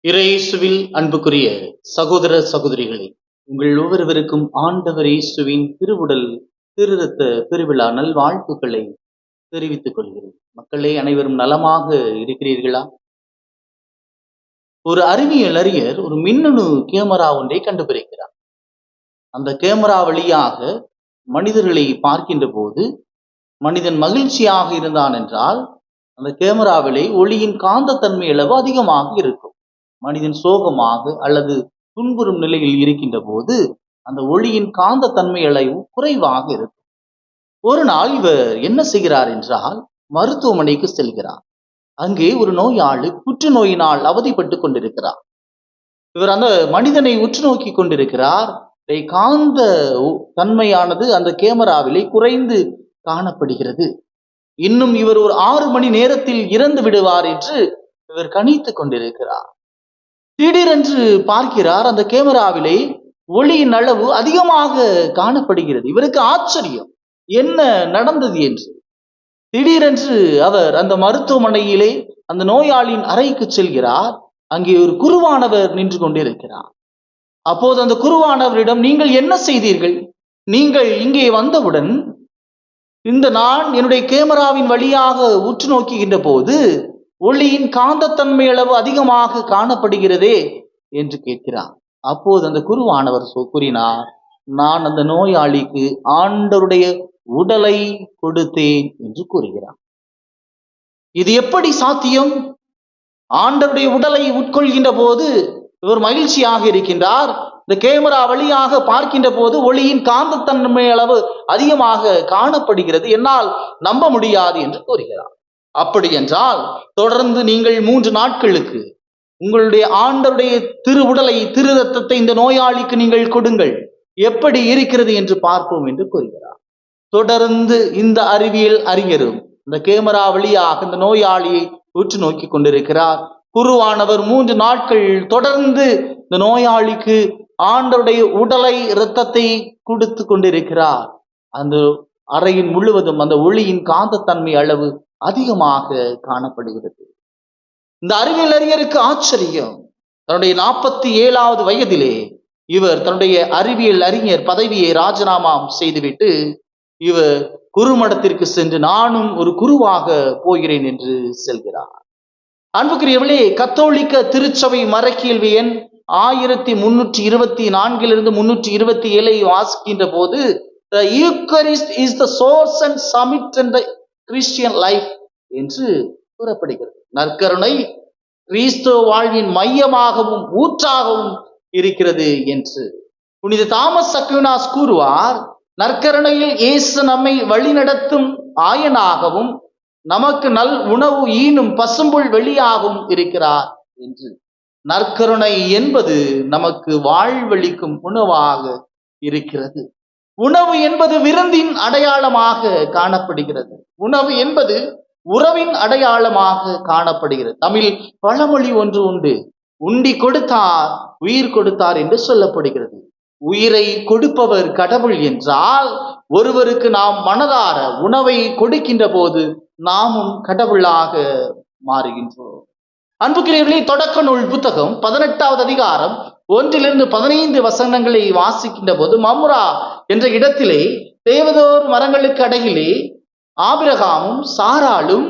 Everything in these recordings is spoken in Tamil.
இயேசுவில் அன்புக்குரிய சகோதர சகோதரிகளே, உங்கள் ஒவ்வொருவருக்கும் ஆண்டவர் இயேசுவின் திருவுடல் திருரத்த பெருவிழா நல்வாழ்த்துக்களை தெரிவித்துக் கொள்கிறேன். மக்களே, அனைவரும் நலமாக இருக்கிறீர்களா? ஒரு அறிவியல் அறிஞர் ஒரு மின்னணு கேமரா ஒன்றை கண்டுபிடிக்கிறார். அந்த கேமரா வழியாக மனிதர்களை பார்க்கின்ற போது மனிதன் மகிழ்ச்சியாக இருந்தான் என்றால் அந்த கேமராவிலே ஒளியின் காந்தத்தன்மை அளவு அதிகமாக இருக்கும். மனிதன் சோகமாக அல்லது துன்புறும் நிலையில் இருக்கின்ற போது அந்த ஒளியின் காந்த தன்மை அளவு குறைவாக இருக்கும். ஒரு நாள் இவர் என்ன செய்கிறார் என்றால் மருத்துவமனைக்கு செல்கிறார். அங்கே ஒரு நோயாளி புற்றுநோயினால் அவதிப்பட்டு கொண்டிருக்கிறார். இவர் அந்த மனிதனை உற்று நோக்கி கொண்டிருக்கிறார். காந்த தன்மையானது அந்த கேமராவிலே குறைந்து காணப்படுகிறது. இன்னும் இவர் ஒரு 6 மணி நேரத்தில் இறந்து விடுவார் என்று இவர் கணித்துக் கொண்டிருக்கிறார். திடீரென்று பார்க்கிறார், அந்த கேமராவிலே ஒளியின் அளவு அதிகமாக காணப்படுகிறது. இவருக்கு ஆச்சரியம், என்ன நடந்தது என்று. திடீரென்று அவர் அந்த மருத்துவமனையிலே அந்த நோயாளியின் அறைக்கு செல்கிறார். அங்கே ஒரு குருவானவர் நின்று கொண்டிருக்கிறார். அப்போது அந்த குருவானவரிடம், நீங்கள் என்ன செய்தீர்கள்? நீங்கள் இங்கே வந்தவுடன் நான் என்னுடைய கேமராவின் வழியாக உற்று நோக்குகின்ற போது ஒளியின் காந்தத்தன்மை அளவு அதிகமாக காணப்படுகிறதே என்று கேட்கிறார். அப்போது அந்த குருவானவர் கூறினார், நான் அந்த நோயாளிக்கு ஆண்டவருடைய உடலை கொடுத்தேன் என்று கூறுகிறார். இது எப்படி சாத்தியம்? ஆண்டவருடைய உடலை உட்கொள்கின்ற போது இவர் மகிழ்ச்சியாக இருக்கின்றார். இந்த கேமரா வழியாக பார்க்கின்ற போது ஒளியின் காந்தத்தன்மை அளவு அதிகமாக காணப்படுகிறது, என்னால் நம்ப முடியாது என்று கூறுகிறார். அப்படி என்றால் தொடர்ந்து நீங்கள் 3 நாட்களுக்கு உங்களுடைய ஆண்டவருடைய திரு உடலை திரு ரத்தத்தை இந்த நோயாளிக்கு நீங்கள் கொடுங்கள், எப்படி இருக்கிறது என்று பார்ப்போம் என்று கூறுகிறார். தொடர்ந்து இந்த அறிவியல் அறிஞரும் இந்த கேமரா வழியாக இந்த நோயாளியை உற்று நோக்கி கொண்டிருக்கிறார். குருவானவர் 3 நாட்கள் தொடர்ந்து இந்த நோயாளிக்கு ஆண்டவருடைய உடலை இரத்தத்தை கொடுத்து கொண்டிருக்கிறார். அந்த அறையின் முழுவதும் அந்த ஒளியின் காந்தத்தன்மை அளவு அதிகமாக காணப்படுகிறது. இந்த அறிவியல் அறிஞருக்கு ஆச்சரியம். தன்னுடைய 47வது வயதிலே இவர் தன்னுடைய அறிவியல் அறிஞர் பதவியை ராஜினாமா செய்துவிட்டு இவர் குருமடத்திற்கு சென்று நானும் ஒரு குருவாக போகிறேன் என்று செல்கிறார். அன்புக்குரியவர்களே, கத்தோலிக்க திருச்சபை மறைக்கேள்வி எண் 1324 327 வாசிக்கின்ற போது The Eucharist is the source and summit in the Christian life என்று கூறப்படுகிறது. நற்கருணை கிறிஸ்துவ வாழ்வின் மையமாகவும் ஊற்றாகவும் இருக்கிறது என்று புனித தாமஸ் அக்வினாஸ் கூறுவார். நற்கருணையில் இயேசு நம்மை வழிநடத்தும் ஆயனாகவும் நமக்கு நல் உணவு ஈனும் பசும்புல் வெளியாகவும் இருக்கிறார் என்று. நற்கருணை என்பது நமக்கு வாழ்வளிக்கும் உணவாக இருக்கிறது. உணவு என்பது விருந்தின் அடையாளமாக காணப்படுகிறது. உணவு என்பது உறவின் அடையாளமாக காணப்படுகிறது. தமிழ் பழமொழி ஒன்று உண்டு, உண்டி கொடுத்தார் உயிர் கொடுத்தார் என்று சொல்லப்படுகிறது. உயிரை கொடுப்பவர் கடவுள் என்றால் ஒருவருக்கு நாம் மனதார உணவை கொடுக்கின்ற போது நாமும் கடவுளாக மாறுகின்றோம். அன்புக்குரியவர்களே, தொடக்க நூல் புத்தகம் 18வது அதிகாரம் 1-15 வசனங்களை வாசிக்கின்ற போது மம்ரா என்ற இடத்திலே தேவதோர் மரங்களுக்கு அடையிலே ஆபிரகாமும் சாராளும்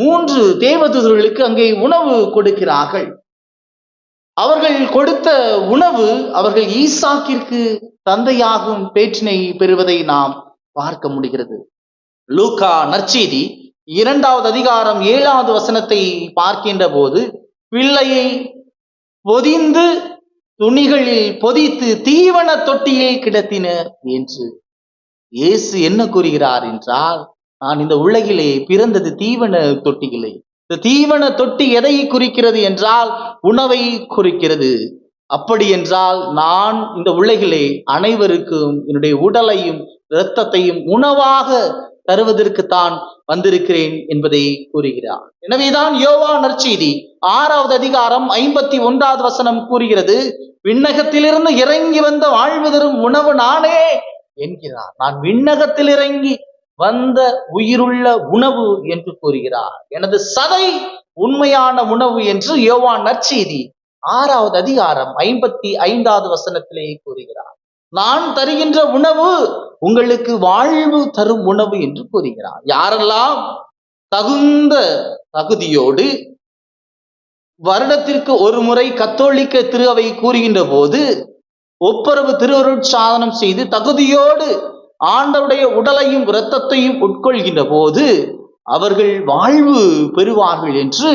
3 தேவதூதர்களுக்கு அங்கே உணவு கொடுக்கிறார்கள். அவர்கள் கொடுத்த உணவு அவர்கள் ஈசாக்கிற்கு தந்தையாகும் பேற்றினை பெறுவதை நாம் பார்க்க முடிகிறது. லூக்கா நற்செய்தி 2வது அதிகாரம் 7வது வசனத்தை பார்க்கின்ற போது பிள்ளையை பொதிந்து துணிகளில் பொதித்து தீவன தொட்டியில் கிடத்தினர் என்று. இயேசு என்ன கூறுகிறார் என்றால், நான் இந்த உலகிலே பிறந்தது தீவன தொட்டிகளே. இந்த தீவன தொட்டி எதை குறிக்கிறது என்றால் உணவை குறிக்கிறது. அப்படி என்றால் நான் இந்த உலகிலே அனைவருக்கும் என்னுடைய உடலையும் இரத்தத்தையும் உணவாக தருவதற்குத்தான் வந்திருக்கிறேன் என்பதை கூறுகிறார். எனவேதான் யோவான் நற்செய்தி 6வது அதிகாரம் 51வது வசனம் கூறுகிறது, விண்ணகத்திலிருந்து இறங்கி வந்த வாழ்வு தரும் உணவு நானே என்கிறார். நான் விண்ணகத்தில் இறங்கி வந்த உயிருள்ள உணவு என்று கூறுகிறார். எனது சதை உண்மையான உணவு என்று யோவான் நற்செய்தி 6வது அதிகாரம் 55வது வசனத்திலே கூறுகிறார். நான் தருகின்ற உணவு உங்களுக்கு வாழ்வு தரும் உணவு என்று கூறுகிறார். யாரெல்லாம் தகுந்த தகுதியோடு வருடத்திற்கு ஒரு முறை கத்தோலிக்க திரு அவை கூறுகின்ற போது ஒப்புரவு திருவருட்சாதனம் செய்து தகுதியோடு ஆண்டவருடைய உடலையும் இரத்தத்தையும் உட்கொள்கின்ற போது அவர்கள் வாழ்வு பெறுவார்கள் என்று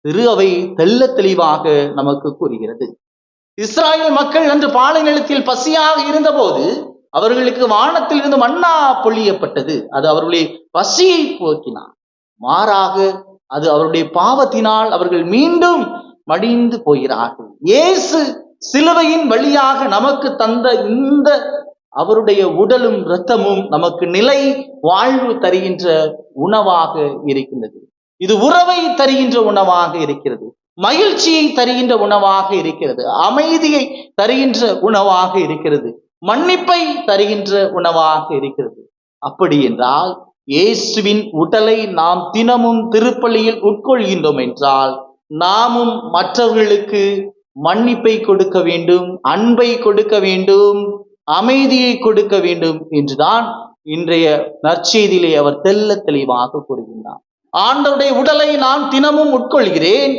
திரு அவை தெள்ள தெளிவாக நமக்கு கூறுகிறது. இஸ்ராயல் மக்கள் அன்று பாலைநிலத்தில் பசியாக இருந்தபோது அவர்களுக்கு வானத்தில் இருந்து மன்னா பொழியப்பட்டது. அது அவர்களுடைய பசியை போக்கினார். மாறாக அது அவருடைய பாவத்தினால் அவர்கள் மீண்டும் மடிந்து போகிறார்கள். இயேசு சிலுவையின் வழியாக நமக்கு தந்த இந்த அவருடைய உடலும் இரத்தமும் நமக்கு நிலை வாழ்வு தருகின்ற உணவாக இருக்கின்றது. இது உறவை தருகின்ற உணவாக இருக்கிறது, மகிழ்ச்சியை தருகின்ற உணவாக இருக்கிறது, அமைதியை தருகின்ற உணவாக இருக்கிறது, மன்னிப்பை தருகின்ற உணவாக இருக்கிறது. அப்படி என்றால் இயேசுவின் உடலை நாம் தினமும் திருப்பலியில் உட்கொள்கின்றோம் என்றால் நாமும் மற்றவர்களுக்கு மன்னிப்பை கொடுக்க வேண்டும், அன்பை கொடுக்க வேண்டும், அமைதியை கொடுக்க வேண்டும் என்றுதான் இன்றைய நற்செய்தியிலே அவர் தெள்ள தெளிவாக கூறுகின்றார். ஆண்டவருடைய உடலை நான் தினமும் உட்கொள்கிறேன்,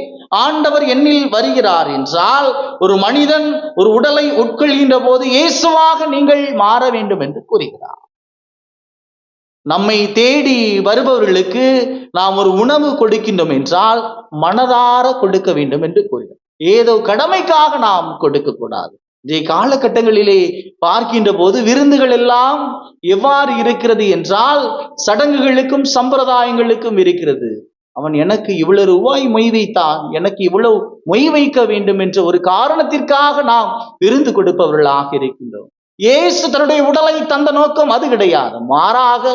ஆண்டவர் என்னில் வருகிறார் என்றால் ஒரு மனிதன் ஒரு உடலை உட்கொள்கின்ற போது இயேசுவாக நீங்கள் மாற வேண்டும் என்று கூறுகிறார். நம்மை தேடி வருபவர்களுக்கு நாம் ஒரு உணவு கொடுக்கின்றோம் என்றால் மனதார கொடுக்க வேண்டும் என்று கூறுகிறார். ஏதோ கடமைக்காக நாம் கொடுக்க கூடாது. இன்றைய காலகட்டங்களிலே பார்க்கின்ற போது விருந்துகள் எல்லாம் எவ்வாறு இருக்கிறது என்றால் சடங்குகளுக்கும் சம்பிரதாயங்களுக்கும் இருக்கிறது. அவன் எனக்கு இவ்வளவு ரூபாய் மொய் வைத்தான், எனக்கு இவ்வளவு மொய் வைக்க வேண்டும் என்ற ஒரு காரணத்திற்காக நாம் விருந்து கொடுப்பவர்களாக இருக்கின்றோம். இயேசு தன்னுடைய உடலை தந்த நோக்கம் அது கிடையாது. மாறாக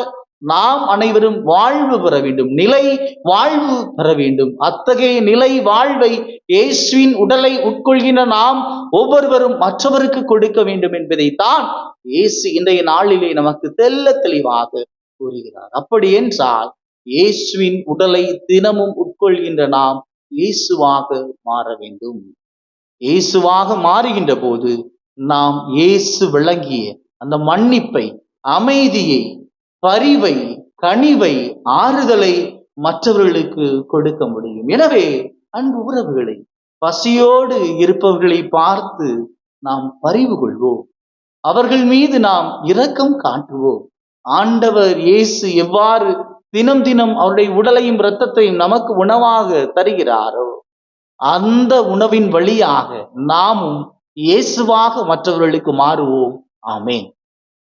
நாம் அனைவரும் வாழ்வு பெற வேண்டும், நிலை வாழ்வு பெற வேண்டும். அத்தகைய நிலை வாழ்வை இயேசுவின் உடலை உட்கொள்கின்ற நாம் ஒவ்வொருவரும் மற்றவருக்கு கொடுக்க வேண்டும் என்பதைத்தான் இயேசு இன்றைய நாளிலே நமக்கு தெள்ள தெளிவாக கூறுகிறார். அப்படி என்றால் இயேசுவின் உடலை தினமும் உட்கொள்கின்ற நாம் இயேசுவாக மாற வேண்டும். இயேசுவாக மாறுகின்ற போது நாம் இயேசு விளங்கிய அந்த மன்னிப்பை, அமைதியை, பரிவை, கனிவை, ஆறுதலை மற்றவர்களுக்கு கொடுக்க முடியும். எனவே அன்பு உறவுகளை, பசியோடு இருப்பவர்களை பார்த்து நாம் பரிவு கொள்வோம், அவர்கள் மீது நாம் இரக்கம் காட்டுவோம். ஆண்டவர் இயேசு எவ்வாறு தினம் தினம் அவருடைய உடலையும் இரத்தத்தையும் நமக்கு உணவாக தருகிறாரோ அந்த உணவின் வழியாக நாமும் இயேசுவாக மற்றவர்களுக்கு மாறுவோம். ஆமென்.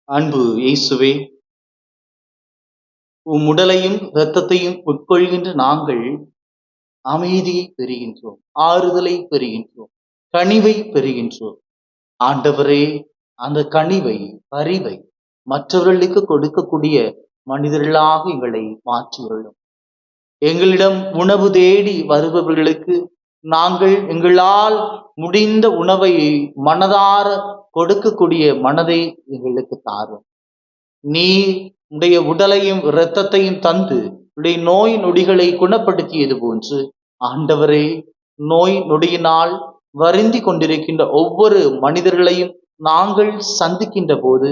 அன்பு இயேசுவே, உம் உடலையும் இரத்தத்தையும் உட்கொள்கின்ற நாங்கள் அமைதியை பெறுகின்றோம், ஆறுதலை பெறுகின்றோம், கனிவை பெறுகின்றோம். ஆண்டவரே, அந்த கனிவை, பரிவை மற்றவர்களுக்கு கொடுக்கக்கூடிய மனிதர்களாக எங்களை மாற்றியுள்ளோம். எங்களிடம் உணவு தேடி வருபவர்களுக்கு நாங்கள் எங்களால் முடிந்த உணவை மனதார கொடுக்கக்கூடிய மனதை எங்களுக்கு தாரும். நீ உடைய உடலையும் இரத்தத்தையும் தந்து உடைய நோய் நொடிகளை குணப்படுத்தியது போன்று ஆண்டவரே, நோய் நொடியினால் வருந்தி கொண்டிருக்கின்ற ஒவ்வொரு மனிதர்களையும் நாங்கள் சந்திக்கின்ற போது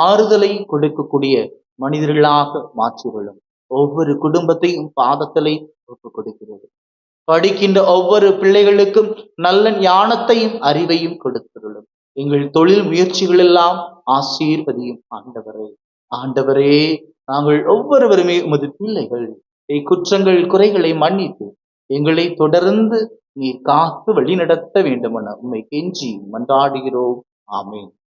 ஆறுதலை கொடுக்கக்கூடிய மனிதர்களாக மாற்றியுள்ளோம். ஒவ்வொரு குடும்பத்தையும் பாதத்திலே ஒப்புக் கொடுக்கிறது. படிக்கின்ற ஒவ்வொரு பிள்ளைகளுக்கும் நல்ல ஞானத்தையும் அறிவையும் கொடுத்துள்ளோம். எங்கள் தொழில் முயற்சிகள் எல்லாம் ஆசீர்வதியும் ஆண்டவரே. ஆண்டவரே, நாங்கள் ஒவ்வொருவருமே உமது பிள்ளைகள். குற்றங்கள் குறைகளை மன்னித்து எங்களை தொடர்ந்து நீர் காத்து வழி நடத்த வேண்டுமென உம்மை கெஞ்சி மன்றாடுகிறோம். ஆமென்.